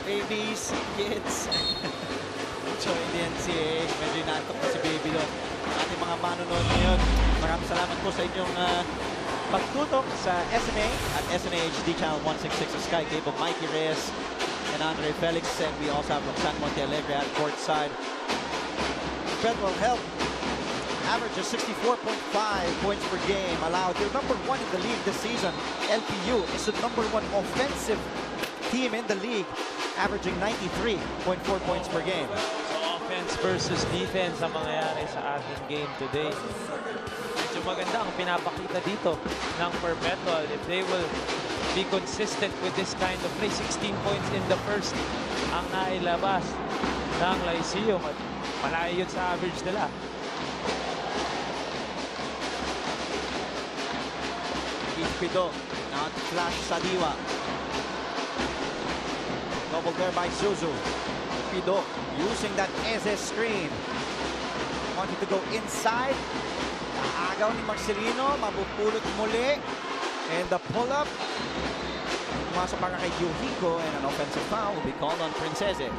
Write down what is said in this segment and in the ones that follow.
babies, kids. Enjoy the NCAA. Medyo inaantok na si Baby doon. Ating mga manonood ngayon. Maraming salamat po sa inyong pagtutok sa SMA at SMA HD Channel 166 sa Sky Cable. Mikey Reyes and Andre Felix. And we also have Roxanne Montealegre at courtside. Federal Help averages 64.5 points per game allowed. They're number 1 in the league this season. LPU is the number 1 offensive team in the league, averaging 93.4 points per game. So offense versus defense ang mangyayari sa ating game today. Medyo maganda ang pinapakita dito ng Perpetual. If they will be consistent with this kind of play, 16 points in the first ang nailabas ng Lyceum at malayo yun sa average nila. Pido, now to flash Sadiwa. Double there by Zuzu. Pido using that Eze screen. Wanting to go inside. Agaw ni Marcelino, mabupulot muli. And the pull-up. Pumasok para kay Yuhiko and an offensive foul will be called on Princese.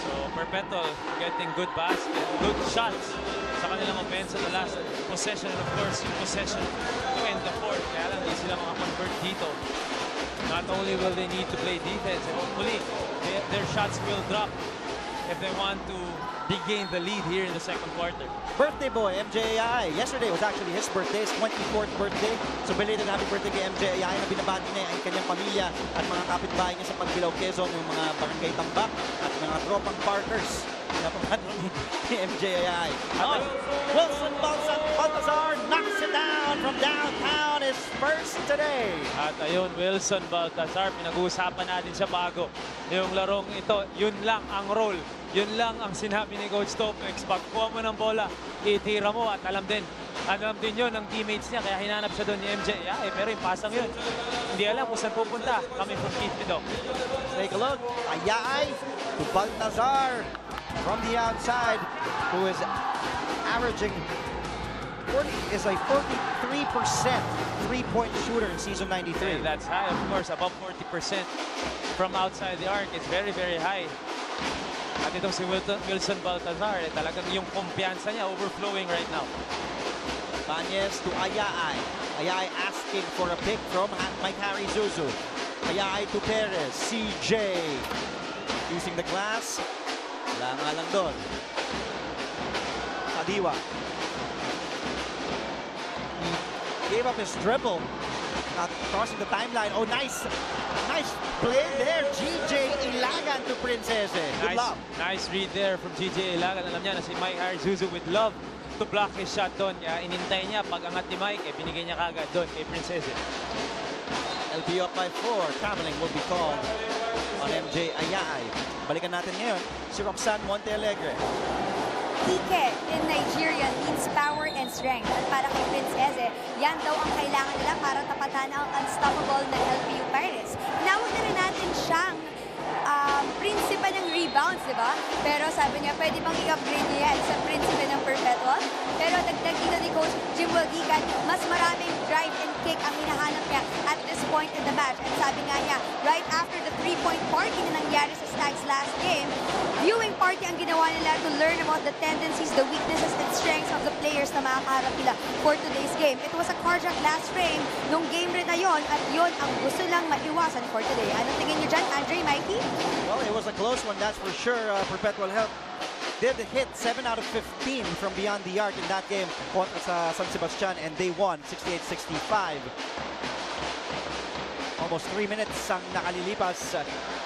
So Perpetual getting good basket, good shots sa kanilang offense sa the last possession, and of course yung possession to end the fourth. Kaya lang hindi sila makakonvert dito. Not only will they need to play defense, and hopefully their shots will drop if they want to regain the lead here in the second quarter. Birthday boy, MJAI. Yesterday was actually his birthday, his 24th birthday. So belated happy birthday kay MJAI na binabati niya ang kanyang pamilya at mga kapitbahay niya sa Pagbilao, Quezon, yung mga barangay Tambak at mga tropang partners na pamano ni MJAI. At Wilson Baltazar knocks it down from downtown, his first today. At ayun, Wilson Baltazar, pinag-uusapan natin siya bago yung larong ito. Yun lang ang role. Yun lang ang sinabi ni Coach Topex. Pagkuha mo ng bola, itira mo at alam din yun ng teammates niya. Kaya hinanap siya doon ni MJ. Pero yung pasang yun, hindi alam kung saan pupunta. Kami from Pido. Take a look. Ayay to Baltazar from the outside, who is averaging is a 43% three-point shooter in season 93. And that's high, of course, above 40% from outside the arc. It's very, very high. At itong si Wilson Baltazar, talagang yung kumpiyansa niya overflowing right now. Banyes to Ayay. Ayay asking for a pick from Mike Harry Zuzu. Ayay to Perez. CJ using the glass. Wala nga lang doon. Sadiwa. He gave up his dribble. Not crossing the timeline. Oh, nice play there. GJ Ilagan to Princese. Good luck. Nice read there from GJ Ilagan. Alam niya na si Mike Harry Zuzu with love to block his shot doon. Inintay niya pag angat ni Mike, binigay niya kagad doon kay Princese. LPU up by 4. Traveling will be called on MJ Ayay. Balikan natin ngayon si Roxanne Montealegre. Ike in Nigeria needs power and strength. At para kay Princese, yan daw ang kailangan nila para tapatan ang unstoppable na LPU Pirates. Nawag na rin natin siyang prinsipe ng rebounds, di ba? Pero sabi niya, pwede bang i-upgrade niya yan sa prinsipe ng Perpetual? Pero dagdag dito ni Coach Jim Walgigan, mas maraming drive and kick ang hinahanap niya at this point in the match. At sabi nga niya, right after the three-point party na nangyari sa Stags last game, viewing party ang ginawa nila to learn about the tendencies, the weaknesses, and strengths of the players na makakaharap nila for today's game. It was a cardiac last frame nung game rin na yon at yon ang gusto lang maiwasan for today. Ano tingin niyo dyan, Andre, Mikey? Well, it was a close one, that's for sure. Perpetual Help did hit 7 out of 15 from beyond the arc in that game kontra sa San Sebastian, and they won 68-65. Almost 3 minutes ang nakalilipas.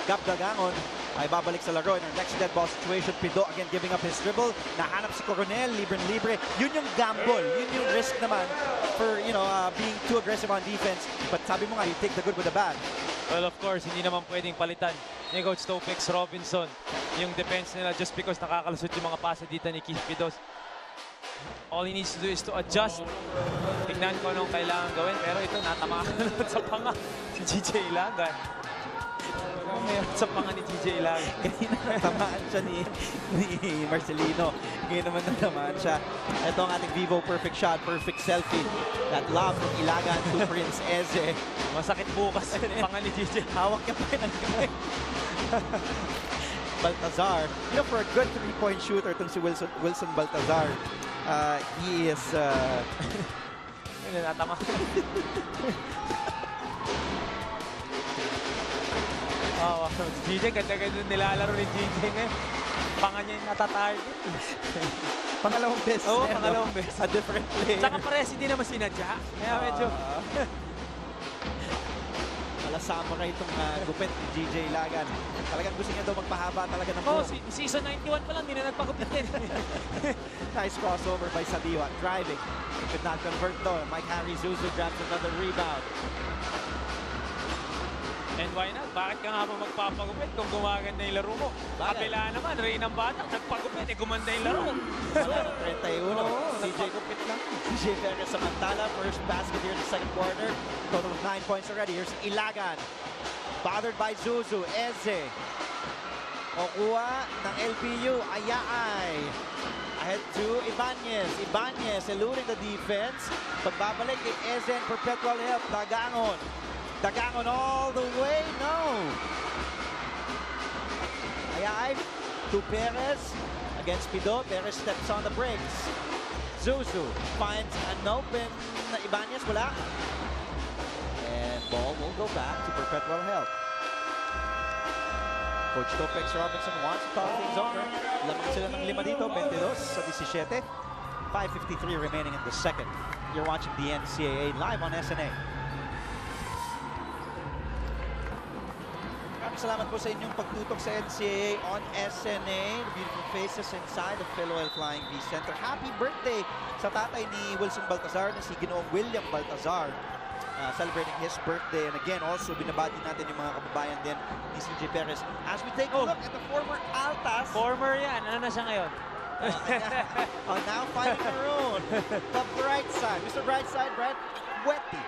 Gab Dagangon ay babalik sa laro in our next dead ball situation. Pido again giving up his dribble. Nahanap si Coronel, libre-libre. Yun yung gamble. Yun yung risk naman for, being too aggressive on defense. But sabi mo nga, you take the good with the bad. Well, of course, hindi naman pwedeng palitan ni Coach Topex Robinson yung defense nila just because nakakalusot yung mga pasa dito ni Keith Pidos. All he needs to do is to adjust. Tignan ko anong kailangan gawin. Pero ito, natamaan na sa panga si GJ Ilagan. Mayroon sa panga ni GJ lang. Kanina natamaan siya ni Marcelino. Ngayon naman natamaan siya. Ito ang ating Vivo perfect shot, perfect selfie. That lob from Ilagan to Prince Eze. Masakit bukas yung panga ni GJ. Hawak niya pa yun ang kamay. Baltazar. You know, for a good three-point shooter itong si Wilson Baltazar, he is... Yun, natama. Oh, GJ, ganda-ganda nilalaro ni GJ ngayon. Panga niya yung natatarget. Pangalawang beses. Oo, na, pangalawang no? beses. A different player. Tsaka pares, hindi naman sinadya. Kaya medyo... Malasama ka itong gupit ni GJ Ilagan. Talagang gusto niya daw magpahaba talaga ng Oh, buhok. season 91 pa lang, hindi na nagpagupit din. Nice crossover by Sadiwa. Driving. Could not convert though. Mike Harry Zuzu grabs another rebound. And why not? Bakit ka nga ba magpapagupit kung gumaganda yung laro mo? Bagay. Kapila naman, Rey ng Batak, nagpagupit, gumanda yung laro. 31. CJ Nagpagupit lang. CJ Perez samantala. First basket here in the second quarter. Total of 9 points already. Here's Ilagan. Bothered by Zuzu. Eze. Okuha ng LPU. Ayaay. Ahead to Ibanez. Ibanez eluding the defense. Pagbabalik kay Eze and Perpetual help. Dagangon. Dagangon all the way. No. Ayaay to Perez. Against Pido. Perez steps on the brakes. Zuzu finds an open Ibanez. Wala. And ball will go back to Perpetual help. Coach Topex Robinson wants to talk things over. Lamang sila ng 5 dito, 22 sa 17. 5:53 remaining in the second. You're watching the NCAA live on SNA. Maraming salamat po sa inyong pagtutok sa NCAA on SNA. The beautiful faces inside the Philoel Flying V Center. Happy birthday sa tatay ni Wilson Baltazar na si Ginoong William Baltazar. Celebrating his birthday, and again also binabati natin yung mga kababayan din ni CJ Perez as we take a look at the former Altas. Former yan. Ano na siya ngayon? Now finding their own. The bright side, Mr. Brightside, Brad Wetty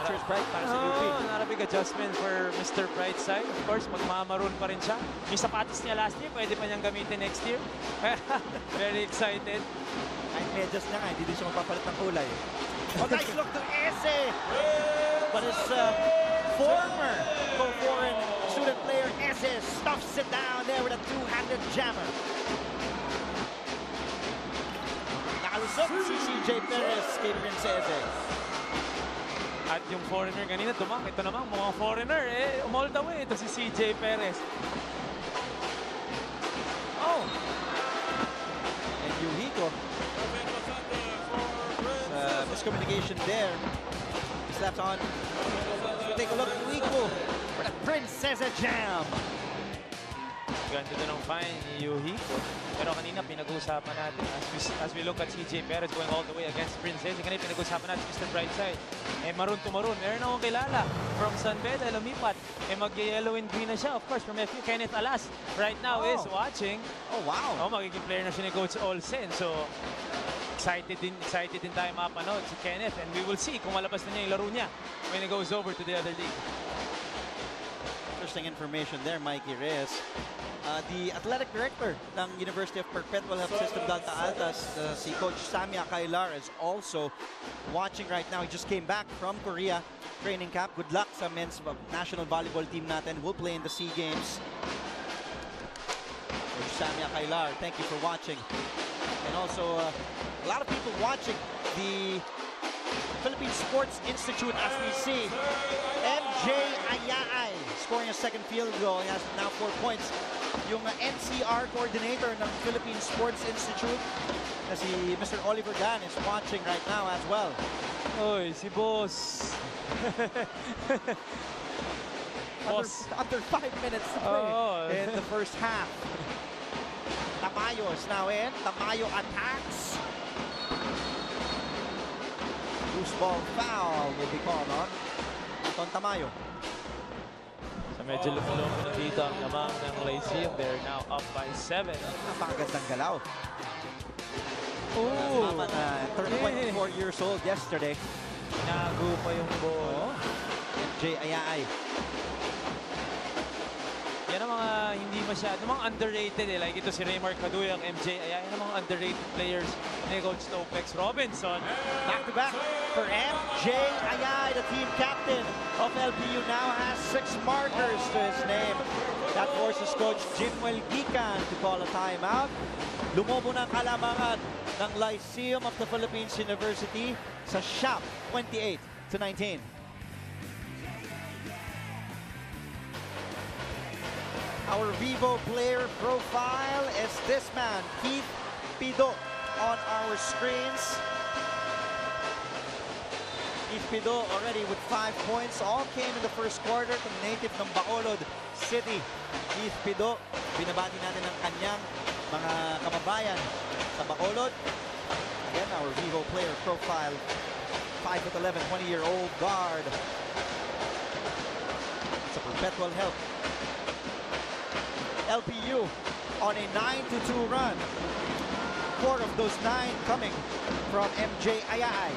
features bright para sa UP. Not a big adjustment for Mr. Brightside. Of course, magmamaroon pa rin siya. Yung sapatos niya last year, pwede pa niyang gamitin next year. Very excited. Kahit medyas niya nga, hindi din siya magpapalit ng kulay. Oh, nice look to Eze! But his former foreign student player, Eze, stuffs it down there with a two-handed jammer. Nakalusok si CJ Perez kay Prince Eze. At yung foreigner kanina, ito naman, mga foreigner, all the way. Ito si CJ Perez. Oh! And Yuhiko. Miscommunication there. Slaps on. So take a look at Yuhiko for the Prince Eze jam. Ganda na ng fine ni Yuhiko. Pero kanina pinag-uusapan natin as we look at CJ Perez going all the way against Prince Eze. Kanina pinag-uusapan natin Mr. Brightside. Maroon to maroon. Meron akong kilala from San Beda, lumipat. Mag-yellow and green na siya. Of course, from FU, Kenneth Alas right now is watching. Oh, wow. Magiging player na siya ni Coach Olsen. So, excited din tayo mapanood si Kenneth, and we will see kung malabas na niya yung laro niya when he goes over to the other league. Interesting information there, Mikey Reyes. The athletic director ng University of Perpetual Health System Delta Altas, si Coach Samia Kailar, is also watching right now. He just came back from Korea training camp. Good luck sa men's national volleyball team natin. We'll play in the SEA Games. Coach Samia Kailar, thank you for watching. And also, a lot of people watching the Philippine Sports Institute as we see MJ Ayaay scoring a second field goal. He has now 4 points. Yung NCR coordinator ng Philippine Sports Institute na si Mr. Oliver Gan is watching right now as well. Oy, si Boss. Under 5 minutes to play in the first half. Tamayo is now in. Tamayo attacks. Loose ball foul will be called on Anton Tamayo. So medyo lumulong na dito ang lamang ng Lyceum. They're now up by 7. Napakagandang galaw. Oh, Mama na turned 24 years old yesterday. Nago pa yung ball. MJ Ayaay. masyado. Mga underrated eh. Like ito si Raymar Caduyak, MJ Ayala, yung mga underrated players ni Coach Topex Robinson. Back-to-back for MJ Ayay, the team captain of LPU, now has 6 markers to his name. That forces Coach Jinwell Gikan to call a timeout. Lumobo ng kalamangan ng Lyceum of the Philippines University sa Shop 28-19. Our Vivo player profile is this man, Keith Pido, on our screens. Keith Pido already with 5 points. All came in the first quarter. The native ng Bacolod City. Keith Pido, binabati natin ang kanyang mga kababayan sa Bacolod. Again, our Vivo player profile, 5'11", 20-year-old guard. It's a perpetual help. LPU on a 9-2 run. 4 of those 9 coming from MJ Ayay.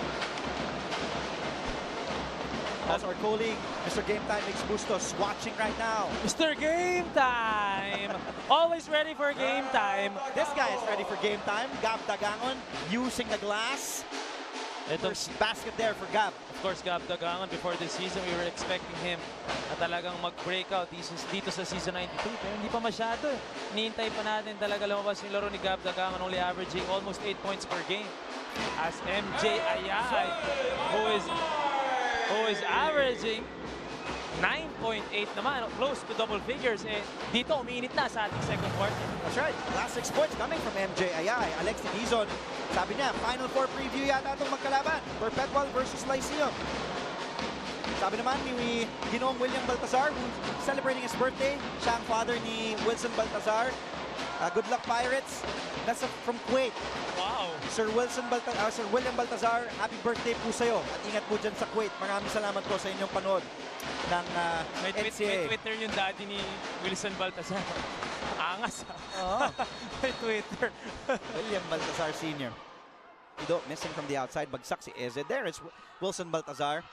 That's our colleague, Mr. Game Time Mix Bustos, watching right now. Mr. Game Time! Always ready for game time. This guy is ready for game time. Gab Dagangon using the glass. First basket there for Gab. Of course, Gab Dagangon, before this season, we were expecting him na talagang mag-breakout dito sa season 92. Pero hindi pa masyado eh. Nihintay pa natin talaga lumabas yung laro ni Gab Dagangon, only averaging almost 8 points per game. As MJ Ayay, who is averaging 9.8 naman, close to double figures. Eh, dito, umiinit na sa ating second quarter. That's right. Last 6 points coming from MJ Ayay. Alex Dizon, sabi niya, Final Four preview yata itong magkalaban. Perpetual versus Lyceum. Sabi naman ni Ginoong William Baltazar, who's celebrating his birthday. Siya ang father ni Wilson Baltazar. Good luck, Pirates. That's from Kuwait. Wow. Sir William Baltazar, happy birthday po sa'yo. At ingat po dyan sa Kuwait. Maraming salamat po sa inyong panood ng May NCAA. Twitter yung daddy ni Wilson Baltazar. Angas Oo. May Twitter. William Baltazar Sr. Pido missing from the outside. Bagsak si Eze. There is Wilson Baltazar.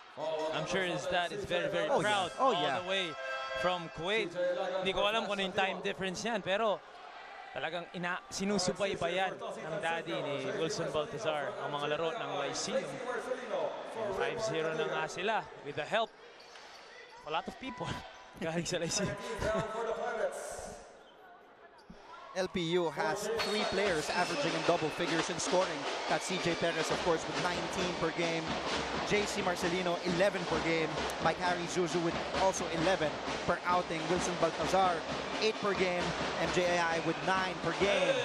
I'm sure his dad is very, very Oh, proud yeah. Oh, all yeah. the way from Kuwait. Hindi ko alam kung ano yung time difference yan, pero talagang sinusubaybayan ng daddy ni Wilson Baltazar ang mga laro ng Lyceum. 5-0 na nga sila with the help of a lot of people galing sa Lyceum. LPU has 3 players averaging in double figures in scoring. That's CJ Perez, of course, with 19 per game. JC Marcelino, 11 per game. Mike Harry Zuzu with also 11 per outing. Wilson Baltazar, 8 per game. MJAI with 9 per game.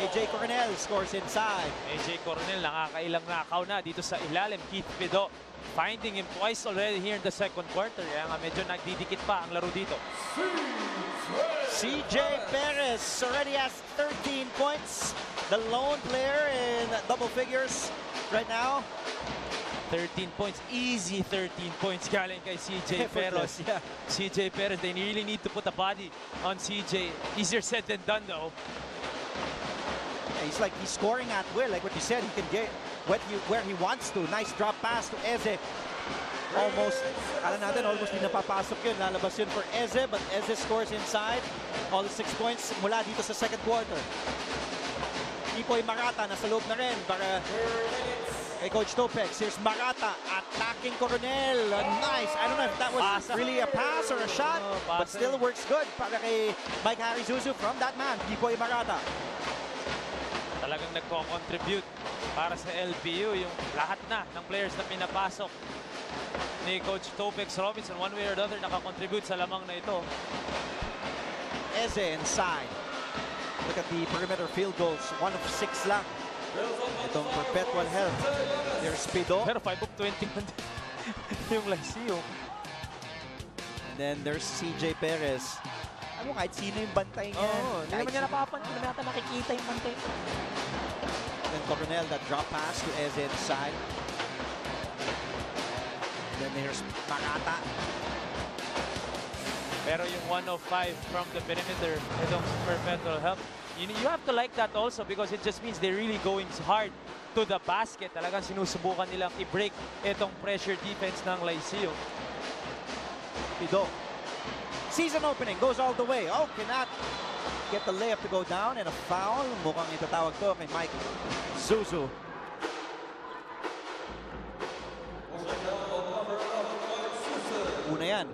AJ Coronel scores inside. AJ Coronel nakakailang nakaw na dito sa ilalim. Keith Pido finding him twice already here in the second quarter. Kaya nga medyo nagdidikit pa ang laro dito. CJ Perez already has 13 points. The lone player in double figures right now. 13 points, easy 13 points galing kay CJ Perez. Yeah. CJ Perez, they really need to put a body on CJ. Easier said than done though. He's scoring at will, like what you said. He can get where he wants to. Nice drop pass to Eze. Almost, kala natin, almost di napapasok yun. Lalabas yun for Eze, but Eze scores inside. All 6 points mula dito sa second quarter. Ipoy Marata, nasa loob na rin para kay Coach Topex. Here's Marata, attacking Coronel. Nice. I don't know if that was really a pass or a shot, but still works good para kay Mike Harry Zuzu from that man, Ipoy Marata. Talagang nagko-contribute para sa LPU yung lahat na ng players na pinapasok ni Coach Topex Robinson. One way or the other, nakakontribute sa lamang na ito. Eze inside. Look at the perimeter field goals. 1 of 6 lang. Itong perpetual health. There's Pido. Pero 5 of 21 yung Lyceum. And then there's CJ Perez. Ano kahit sino yung bantay niya. Hindi naman niya napapansin. Hindi naman nakikita yung bantay. Then Coronel, that drop pass to Eze inside. Then there's Marata. Pero yung 1 of 5 from the perimeter, itong perpetual help. You have to like that also because it just means they're really going hard to the basket. Talagang sinusubukan nilang i-break itong pressure defense ng Lyceum. Pido. Season opening goes all the way. Oh, cannot get the layup to go down and a foul. Mukhang itatawag to kay Mike Zuzu. Una yan.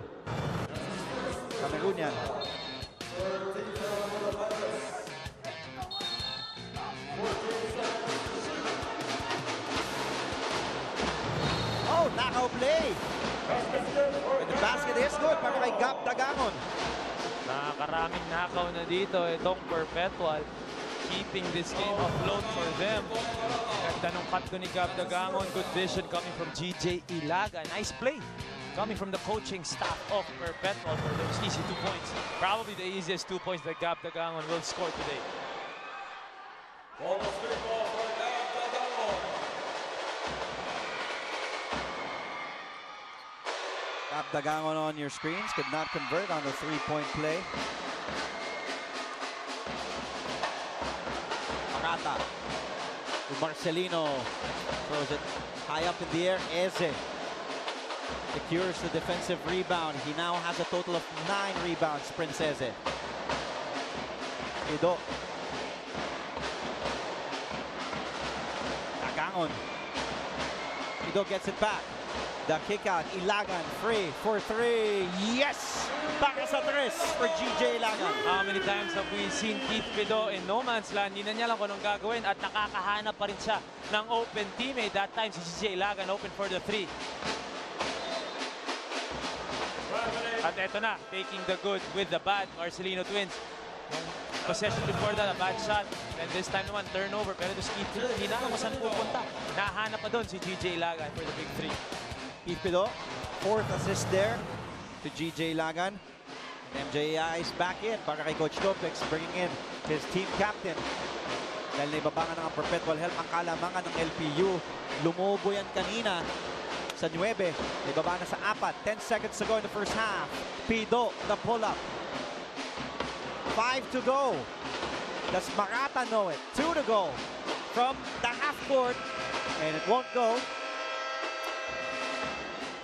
Cameroon yan. Oh, knockout play. And the basket is good para kay Gab Dagangon. Nakakaraming nakaw na dito itong Perpetual, keeping this game afloat for them. Ganda nung cut ko ni Gab Dagangon. Good vision coming from GJ Ilaga. Nice play coming from the coaching staff of Perpetual for those easy 2 points. Probably the easiest 2 points that Gab Dagangon will score today. Gab Dagangon on your screens. Could not convert on the three-point play. Marata. Marcelino throws it high up in the air. Eze secures the defensive rebound. He now has a total of 9 rebounds, Prince Eze. Ido. Dagangon. Ido gets it back. The kick out, Ilagan, free for 3. Yes! Para sa 3 for GJ Ilagan. How many times have we seen Keith Pido in no man's land? Hindi na niya lang kung anong gagawin at nakakahanap pa rin siya ng open teammate. That time si GJ Ilagan open for the 3. At eto na, taking the good with the bad, Marcelino Twins. Yung possession before that, a bad shot. And this time naman, turnover. Pero to Keith Pido, hindi na kung saan pupunta. Nahanap pa doon si GJ Ilagan for the big 3. Keith Pido, 4th assist there to GJ Ilagan. MJI is back in para kay Coach Topex, bringing in his team captain. Dahil naibabangan ng Perpetual Help ang kalamangan ng LPU. Lumubo yan kanina sa 9. Naibaba na sa 4. 10 seconds to go in the first half. Pido, the pull-up. 5 to go. Does Marata know it? 2 to go from the half court. And it won't go.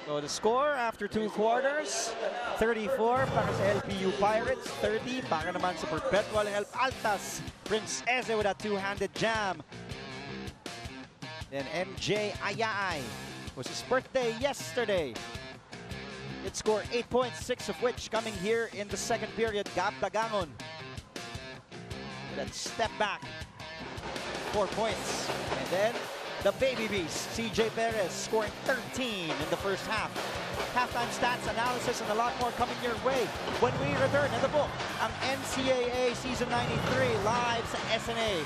So the score after 2 quarters, 34 para sa LPU Pirates, 30 para naman sa Perpetual Help Altas. Prince Eze with a two-handed jam. Then MJ Ayay was his birthday yesterday. It scored 8 points, 6 of which coming here in the second period. Gab Dagangon. That step back, 4 points. And then the baby beast, CJ Perez, scoring 13 in the first half. Halftime stats, analysis, and a lot more coming your way when we return in the book ang NCAA Season 93 live sa SNA